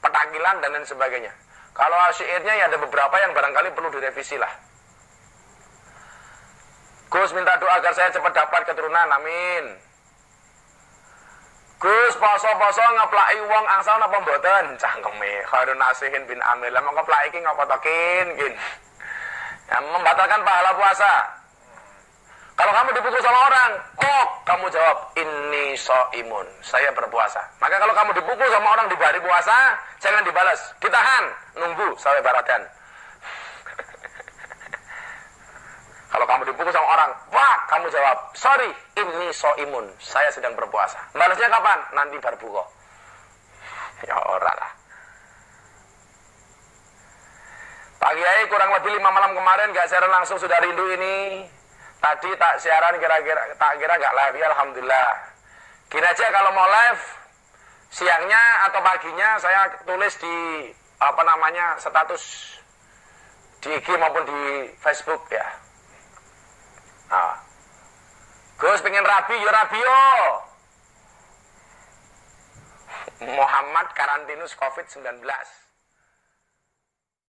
petakilan dan lain sebagainya. Kalau syairnya ya ada beberapa yang barangkali perlu direvisi lah. Gus minta doa agar saya cepat dapat keturunan, amin. Gus poso-poso ngeplaki wong angsal napa mboten? Cangkeme Harun Nasihin bin Amir. Lah mongko plaki iki ngapa to kin? Ya, membatalkan pahala puasa. Kalau kamu dipukul sama orang, kok kamu jawab inni shaimun, saya berpuasa. Maka kalau kamu dipukul sama orang di hari puasa, jangan dibalas, ditahan, nunggu sampai baratan. Kalau kamu dipukul sama orang, wah, kamu jawab, sorry, inni shaimun, saya sedang berpuasa. Balasnya kapan? Nanti bar buka. Ya ora lah. Pagi Kiai kurang lebih 5 malam kemarin gak siaran langsung, sudah rindu ini. Tadi tak siaran kira-kira gak live, ya alhamdulillah. Gini aja kalau mau live siangnya atau paginya saya tulis di status di IG maupun di Facebook ya. Gus pengen rabi ya rabi yo. Muhammad karantinus COVID-19.